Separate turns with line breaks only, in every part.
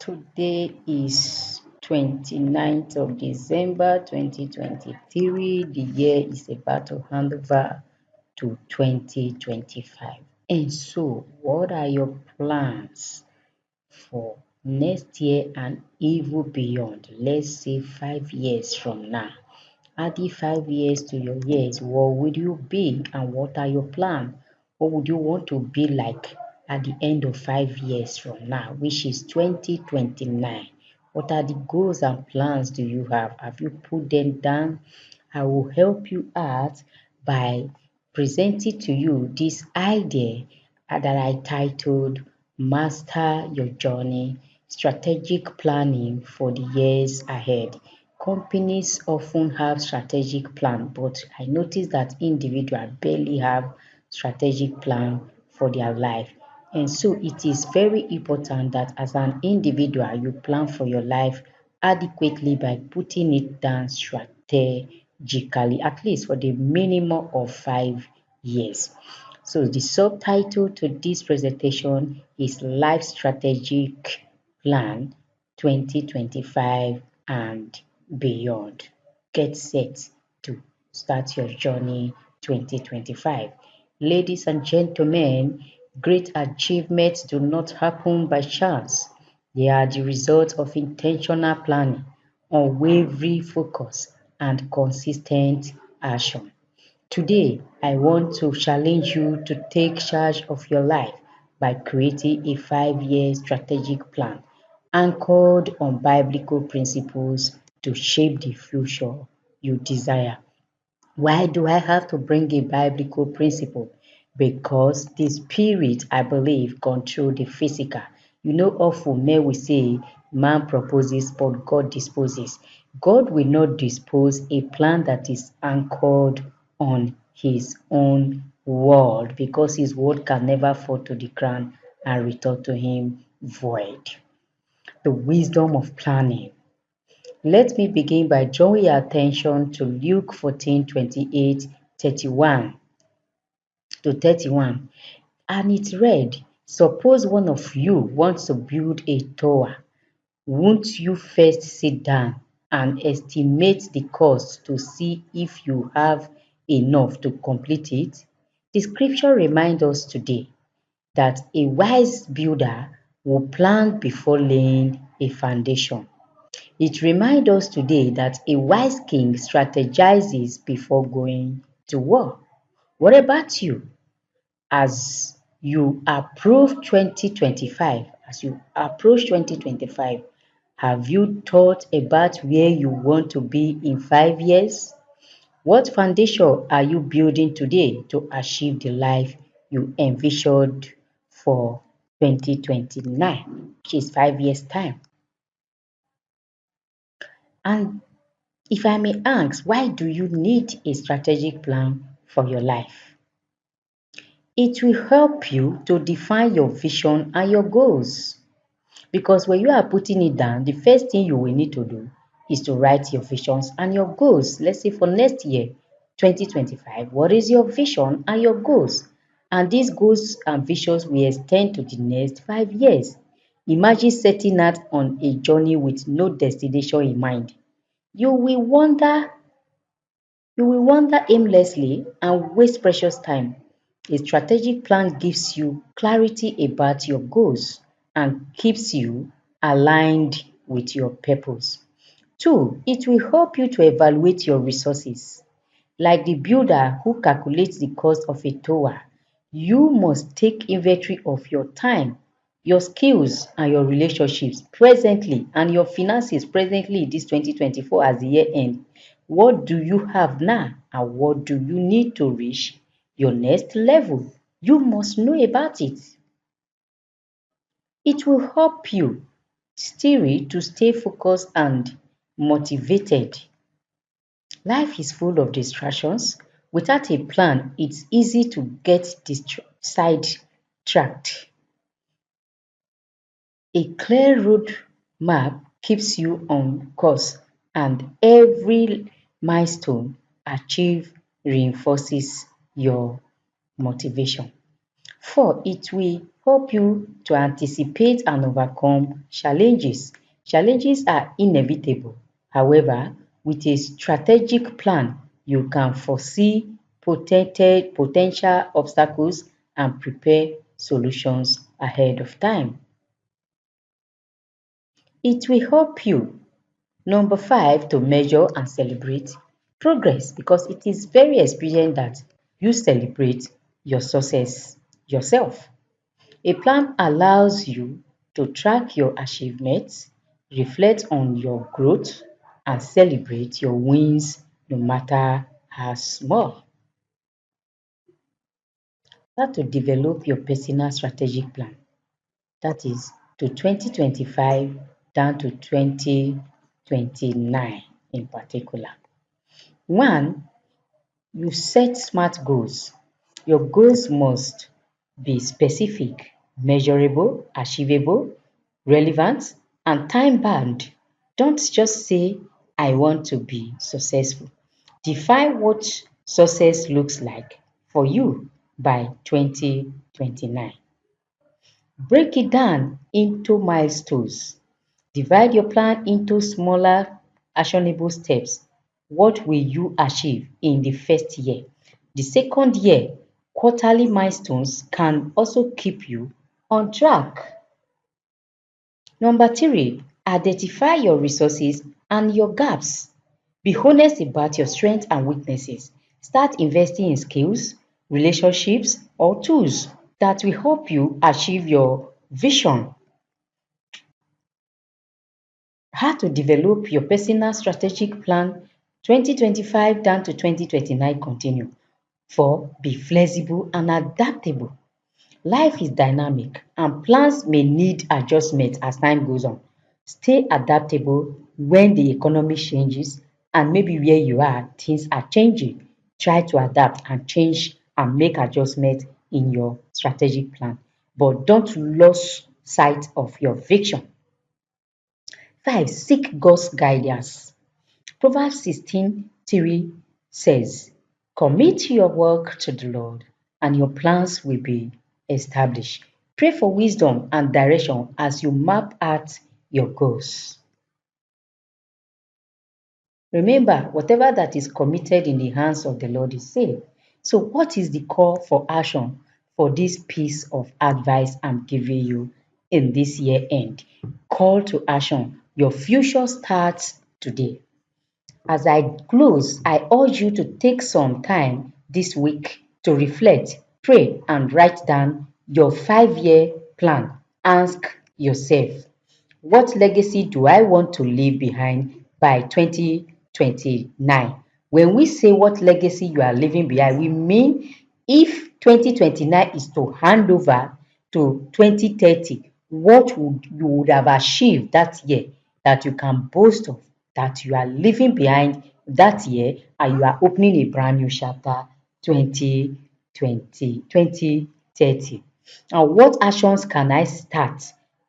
Today is 29th of December 2023. The year is about to hand over to 2025. And so, what are your plans for next year and even beyond? Let's say 5 years from now. Adding 5 years to your years, what would you be and what are your plans? What would you want to be like at the end of 5 years from now, which is 2029? What are the goals and plans do you have? Have you put them down? I will help you out by presenting to you this idea that I titled Master Your Journey Strategic Planning for the Years Ahead. Companies often have strategic plan, but I notice that individuals barely have strategic plan for their life. And so it is very important that as an individual, you plan for your life adequately by putting it down strategically, at least for the minimum of 5 years. So the subtitle to this presentation is Life Strategic Plan 2025 and beyond. Get set to start your journey 2025. Ladies and gentlemen, great achievements do not happen by chance. They are the result of intentional planning, unwavering focus, and consistent action. Today, I want to challenge you to take charge of your life by creating a 5 year strategic plan anchored on biblical principles to shape the future you desire. Why do I have to bring a biblical principle? Because the spirit, I believe, control the physical. Often men will say, man proposes, but God disposes. God will not dispose a plan that is anchored on his own word, because his word can never fall to the ground and return to him void. The wisdom of planning. Let me begin by drawing your attention to Luke 14:28-31 to 31. And it read, suppose one of you wants to build a tower. Won't you first sit down and estimate the cost to see if you have enough to complete it? The scripture reminds us today that a wise builder will plan before laying a foundation. It reminds us today that a wise king strategizes before going to war. What about you? As you approach 2025, have you thought about where you want to be in 5 years? What foundation are you building today to achieve the life you envisioned for 2029, which is 5 years' time? And if I may ask, why do you need a strategic plan for your life? It will help you to define your vision and your goals. Because when you are putting it down, the first thing you will need to do is to write your visions and your goals. Let's say for next year, 2025, what is your vision and your goals? And these goals and visions will extend to the next 5 years. Imagine setting out on a journey with no destination in mind. You will wander aimlessly and waste precious time. A strategic plan gives you clarity about your goals and keeps you aligned with your purpose. Two, it will help you to evaluate your resources. Like the builder who calculates the cost of a tower, you must take inventory of your time, your skills, and your relationships presently, and your finances presently this 2024 as the year end. What do you have now, and what do you need to reach your next level? You must know about it. It will help you still to stay focused and motivated. Life is full of distractions. Without a plan, it's easy to get sidetracked. A clear road map keeps you on course, and every milestone achieved reinforces your motivation. Four, it will help you to anticipate and overcome challenges. Challenges are inevitable. However, with a strategic plan, you can foresee potential obstacles and prepare solutions ahead of time. It will help you, number 5, to measure and celebrate progress, because it is very expedient that you celebrate your success yourself. A plan allows you to track your achievements, reflect on your growth, and celebrate your wins no matter how small. How to develop your personal strategic plan, that is to 2025 down to 2029 in particular. One, you set smart goals. Your goals must be specific, measurable, achievable, relevant, and time bound. Don't just say, I want to be successful. Define what success looks like for you by 2029. Break it down into milestones. Divide your plan into smaller, actionable steps. What will you achieve in the first year? The second year, quarterly milestones can also keep you on track. Number 3, identify your resources and your gaps. Be honest about your strengths and weaknesses. Start investing in skills, relationships, or tools that will help you achieve your vision. How to develop your personal strategic plan 2025 down to 2029 continue. 4, be flexible and adaptable. Life is dynamic and plans may need adjustment as time goes on. Stay adaptable when the economy changes and maybe where you are, things are changing. Try to adapt and change and make adjustments in your strategic plan. But don't lose sight of your vision. 5, seek God's guidance. Proverbs 16:3 says, commit your work to the Lord and your plans will be established. Pray for wisdom and direction as you map out your goals. Remember, whatever that is committed in the hands of the Lord is safe. So what is the call for action for this piece of advice I'm giving you in this year end? Call to action. Your future starts today. As I close, I urge you to take some time this week to reflect, pray, and write down your 5-year plan. Ask yourself, what legacy do I want to leave behind by 2029? When we say what legacy you are leaving behind, we mean if 2029 is to hand over to 2030, what would you would have achieved that year that you can boast of, that you are leaving behind that year and you are opening a brand new chapter 2030. And what actions can I start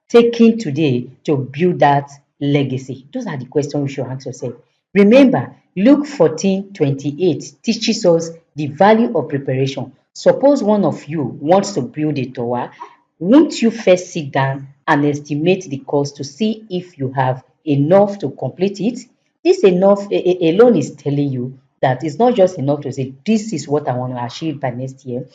taking today to build that legacy? Those are the questions you should ask yourself. Remember, Luke 14:28 teaches us the value of preparation. Suppose one of you wants to build a tower, won't you first sit down and estimate the cost to see if you have enough to complete it? This enough alone is telling you that it's not just enough to say, this is what I want to achieve by next year.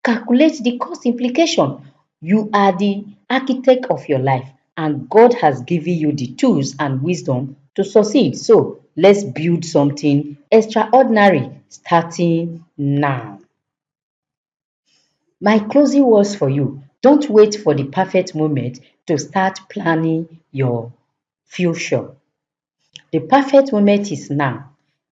Calculate the cost implication. You are the architect of your life and God has given you the tools and wisdom to succeed. So let's build something extraordinary starting now. My closing words for you. Don't wait for the perfect moment to start planning your future. The perfect moment is now.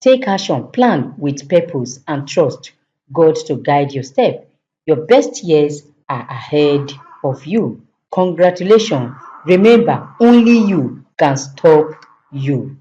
Take action, plan with purpose, and trust God to guide your step. Your best years are ahead of you. Congratulations. Remember, only you can stop you.